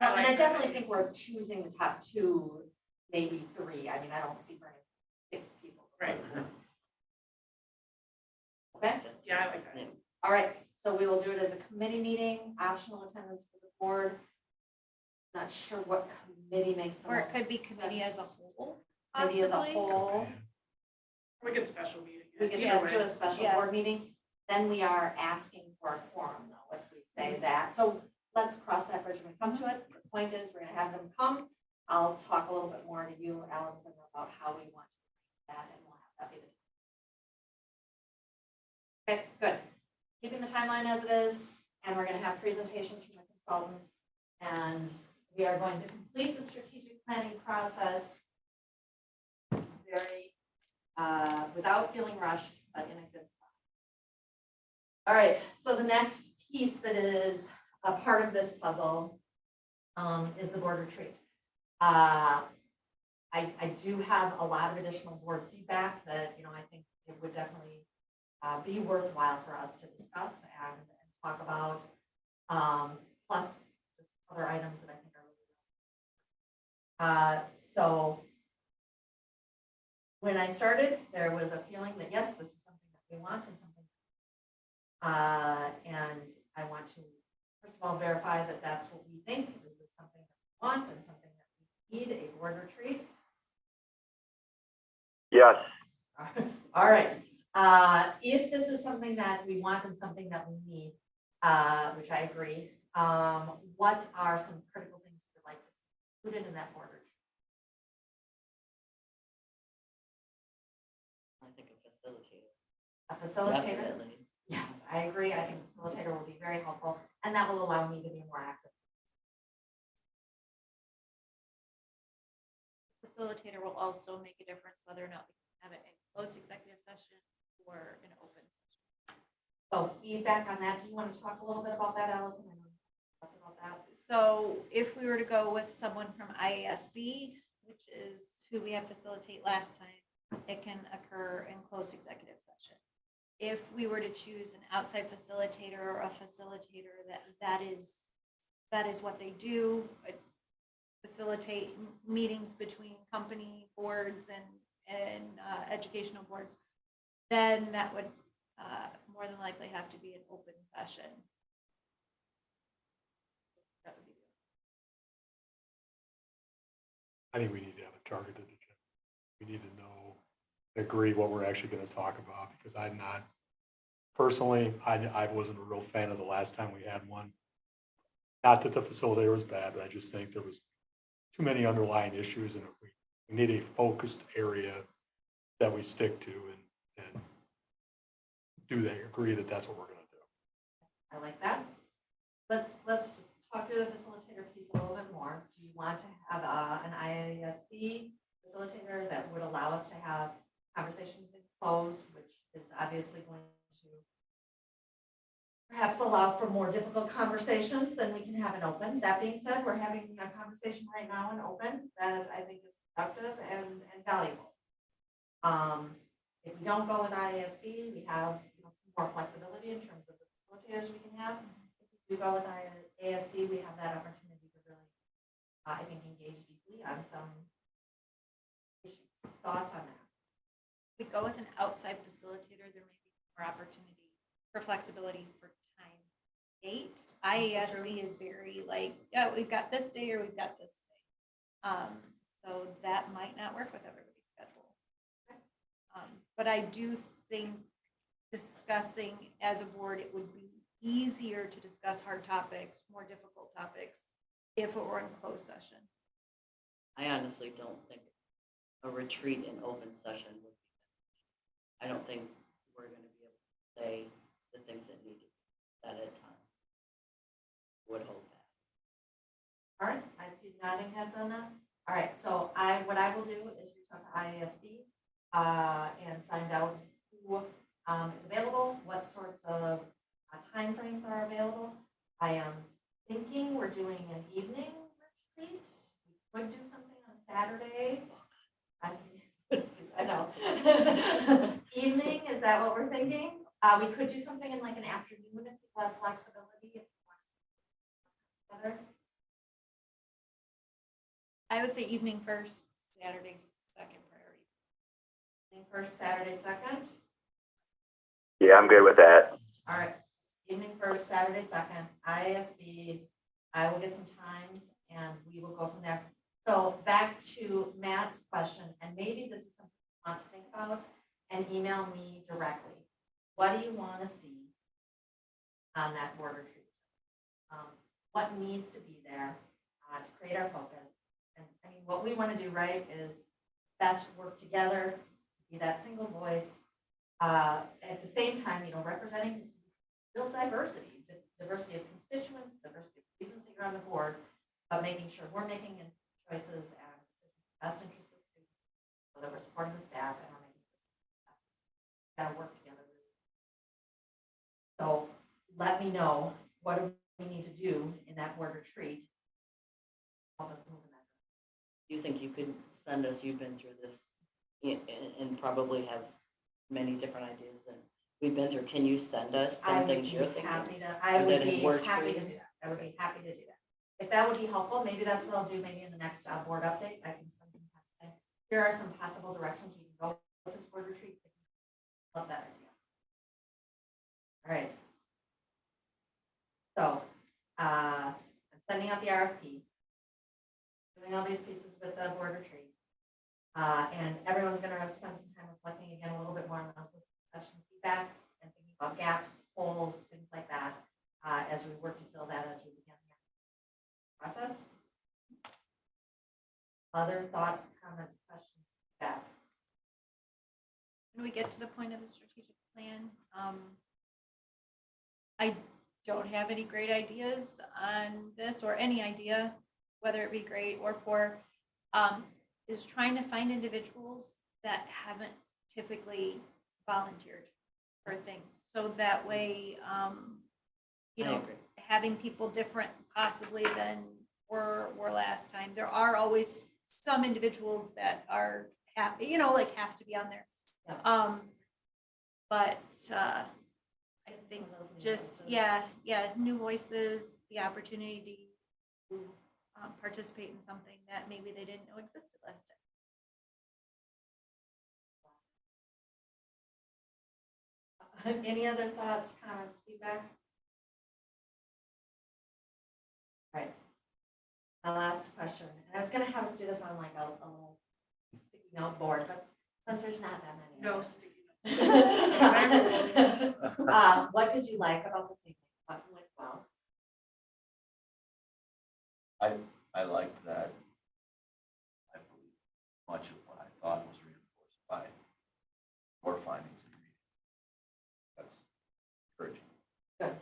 No, and I definitely think we're choosing the top 2, maybe 3. I mean, I don't see bringing 6 people. Right. Okay, Yeah, I like that. all right, so we will do it as a committee meeting, optional attendance for the board. Not sure what committee makes the Or it most could be committee as sense. a whole, Committee of the possibly. whole. We get special meeting. We can Yeah. just do a special Yeah. board meeting, then we are asking for a quorum though, if we say that. So let's cross that bridge when we come to it. The point is, we're gonna have them come. I'll talk a little bit more to you, Allison, about how we want to do that, and we'll have that be the. Okay, good. Keeping the timeline as it is, and we're gonna have presentations from the consultants, and we are going to complete the strategic planning process very without feeling rushed, but in a good spot. All right, so the next piece that is a part of this puzzle is the board retreat. I do have a lot of additional board feedback that, you know, I think it would definitely be worthwhile for us to discuss and talk about, plus just other items that I think are really so when I started, there was a feeling that, yes, this is something that we want and something. And I want to, first of all, verify that that's what we think. This is something that we want and something that we need, a board retreat. Yes. All right. If this is something that we want and something that we need, which I agree, what are some critical things you'd like to see included in that board retreat? I think a facilitator. A facilitator? Definitely. Yes, I agree. I think a facilitator will be very helpful, and that will allow me to be more active. Facilitator will also make a difference whether or not we can have it in closed executive session or an open session. So feedback on that. Do you want to talk a little bit about that, Allison? I know you have thoughts about that. So if we were to go with someone from IASB, which is who we had facilitate last time, it can occur in closed executive session. If we were to choose an outside facilitator or a facilitator that is what they do, facilitate meetings between company boards and educational boards, then that would more than likely have to be an open session. That would be I think we need to have a targeted agenda. We need to know, agree what we're actually going to talk about, because I'm not, personally, I wasn't a real fan of the last time we had one. Not that the facilitator was bad, but I just think there was too many underlying issues, and we need a focused area that we stick to and do they agree that that's what we're going to do. I like that. Let's talk through the facilitator piece a little bit more. Do you want to have an IASB facilitator that would allow us to have conversations in closed, which is obviously going to perhaps allow for more difficult conversations than we can have in open. That being said, we're having a conversation right now in open that I think is productive and valuable. If we don't go with IASB, we have some more flexibility in terms of the facilitators we can have. If we do go with IASB, we have that opportunity to really, I think, engage deeply on some issues. Thoughts on that? We go with an outside facilitator, there may be more opportunity for flexibility for time. IASB is very like, yeah, we've got this day or we've got this day. So that might not work with everybody's schedule. But I do think discussing as a board, it would be easier to discuss hard topics, more difficult topics, if it were in closed session. I honestly don't think a retreat in open session would be. I don't think we're going to be able to say the things that need to be said at times. Would hold back. All right, I see nodding heads on that. All right, so what I will do is reach out to IASB and find out who is available, what sorts of timeframes are available. I am thinking we're doing an evening retreat. We could do something on Saturday. I know. Evening, is that what we're thinking? We could do something in like an afternoon if people have flexibility. If you want together. I would say evening first, Saturday second priority. Evening first, Saturday second. Yeah, I'm good with that. All right, evening first, Saturday second, IASB. I will get some times and we will go from there. So back to Matt's question, and maybe this is something you want to think about and email me directly. What do you want to see on that board retreat? What needs to be there to create our focus? And I mean, what we want to do, right, is best work together, to be that single voice. At the same time, representing real diversity, diversity of constituents, diversity of reasons that you're on the board, but making sure we're making choices and decisions in the best interest of students, so that we're supporting the staff and we're making gotta work together. So let me know what do we need to do in that board retreat. Help us move in that direction. Do you think you could send us, you've been through this and probably have many different ideas than we've been through. Can you send us some things you're thinking? I would Or be that happy have worked for to you? do that. I would be happy to do that. If that would be helpful, maybe that's what I'll do, maybe in the next board update, I can spend some time saying, here are some possible directions we can go with this board retreat. Love that idea. All right. So, I'm sending out the RFP, doing all these pieces with the board retreat. And everyone's gonna spend some time reflecting again a little bit more on those session feedback and thinking about gaps, holes, things like that, as we work to fill that as we begin the process. Other thoughts, comments, questions, feedback? When we get to the point of the strategic plan, I don't have any great ideas on this or any idea, whether it be great or poor, is trying to find individuals that haven't typically volunteered for things. So that way, I agree. having people different possibly than were last time. There are always some individuals that are happy, have to be on there. Yeah. But I think Some of those new just, voices. new voices, the opportunity to participate in something that maybe they didn't know existed last time. Any other thoughts, comments, feedback? All right. My last question, and I was gonna have us do this on like a little sticky note board, but since there's not that many. No sticky. What did you like about this evening? What went well? I liked that. I believe much of what I thought was reinforced by your findings in the meeting. That's encouraging. Good.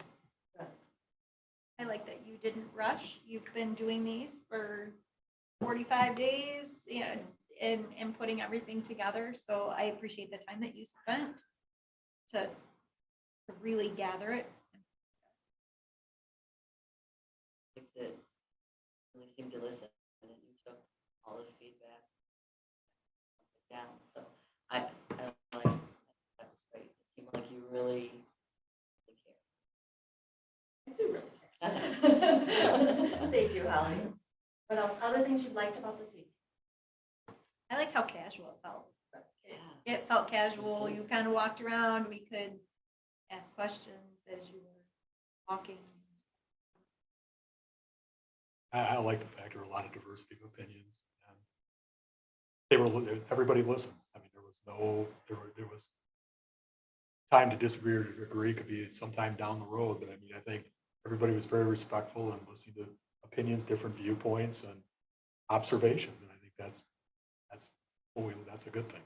I like that you didn't rush. You've been doing these for 45 days, you know, and putting everything together. So I appreciate the time that you spent to really gather it. That really seemed to listen and you took all the feedback down. So I like, that was great. It seemed like you really care. I do really care. Thank you, Holly. What else? Other things you liked about this evening? I liked how casual it felt. Yeah. It felt casual. You kind of walked around. We could ask questions as you were walking. I like the fact there were a lot of diversity of opinions. And they were, everybody listened. I mean, there was time to disagree or to agree, could be sometime down the road, but I mean, I think everybody was very respectful and listening to opinions, different viewpoints and observations. And I think that's a good thing.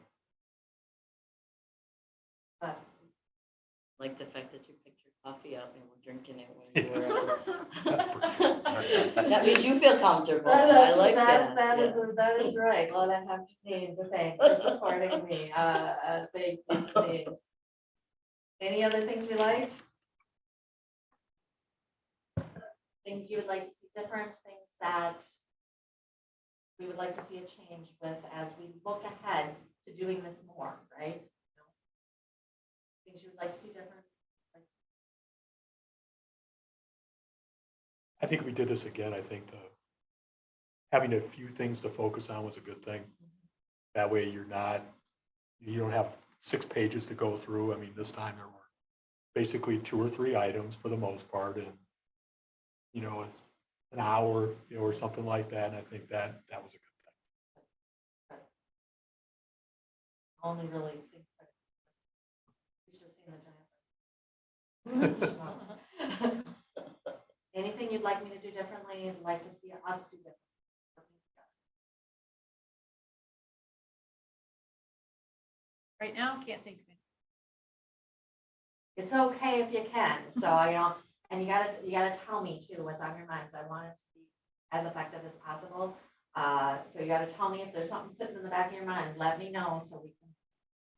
Like the fact that you picked your coffee up and were drinking it when you were. That's pretty That means you feel comfortable. I like that. That Yeah. is right. Well, I have Janine to thank for supporting me. Thank you, Janine. Any other things we liked? Things you would like to see different, things that we would like to see a change with as we look ahead to doing this more, right? Things you would like to see different. I think if we did this again, I think having a few things to focus on was a good thing. That way you don't have 6 pages to go through. I mean, this time there were basically 2 or 3 items for the most part, and it's an hour, or something like that. And I think that was a good thing. Only really think that we should have seen the giant. Anything you'd like me to do differently, you'd like to see us do differently? Right now, can't think of it. It's okay if you can, so and you gotta tell me too what's on your minds. I want it to be as effective as possible. So you gotta tell me if there's something sitting in the back of your mind, let me know so we can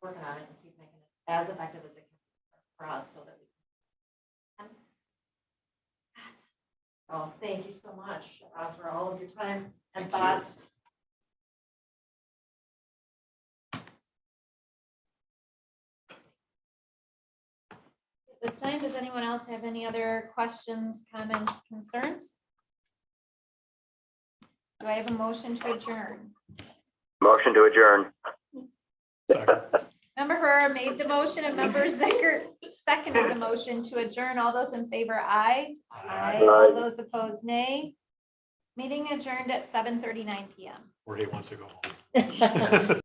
work on it and keep making it as effective as it can for us so that we can. Oh, thank you so much for all of your time and thoughts. At this time, does anyone else have any other questions, comments, concerns? Do I have a motion to adjourn? Motion to adjourn. Second. Member Herrera made the motion and Member Zickert seconded the motion to adjourn. All those in favor, aye. Aye. All those opposed, nay. Meeting adjourned at 7:39 PM. Jorge wants to go home.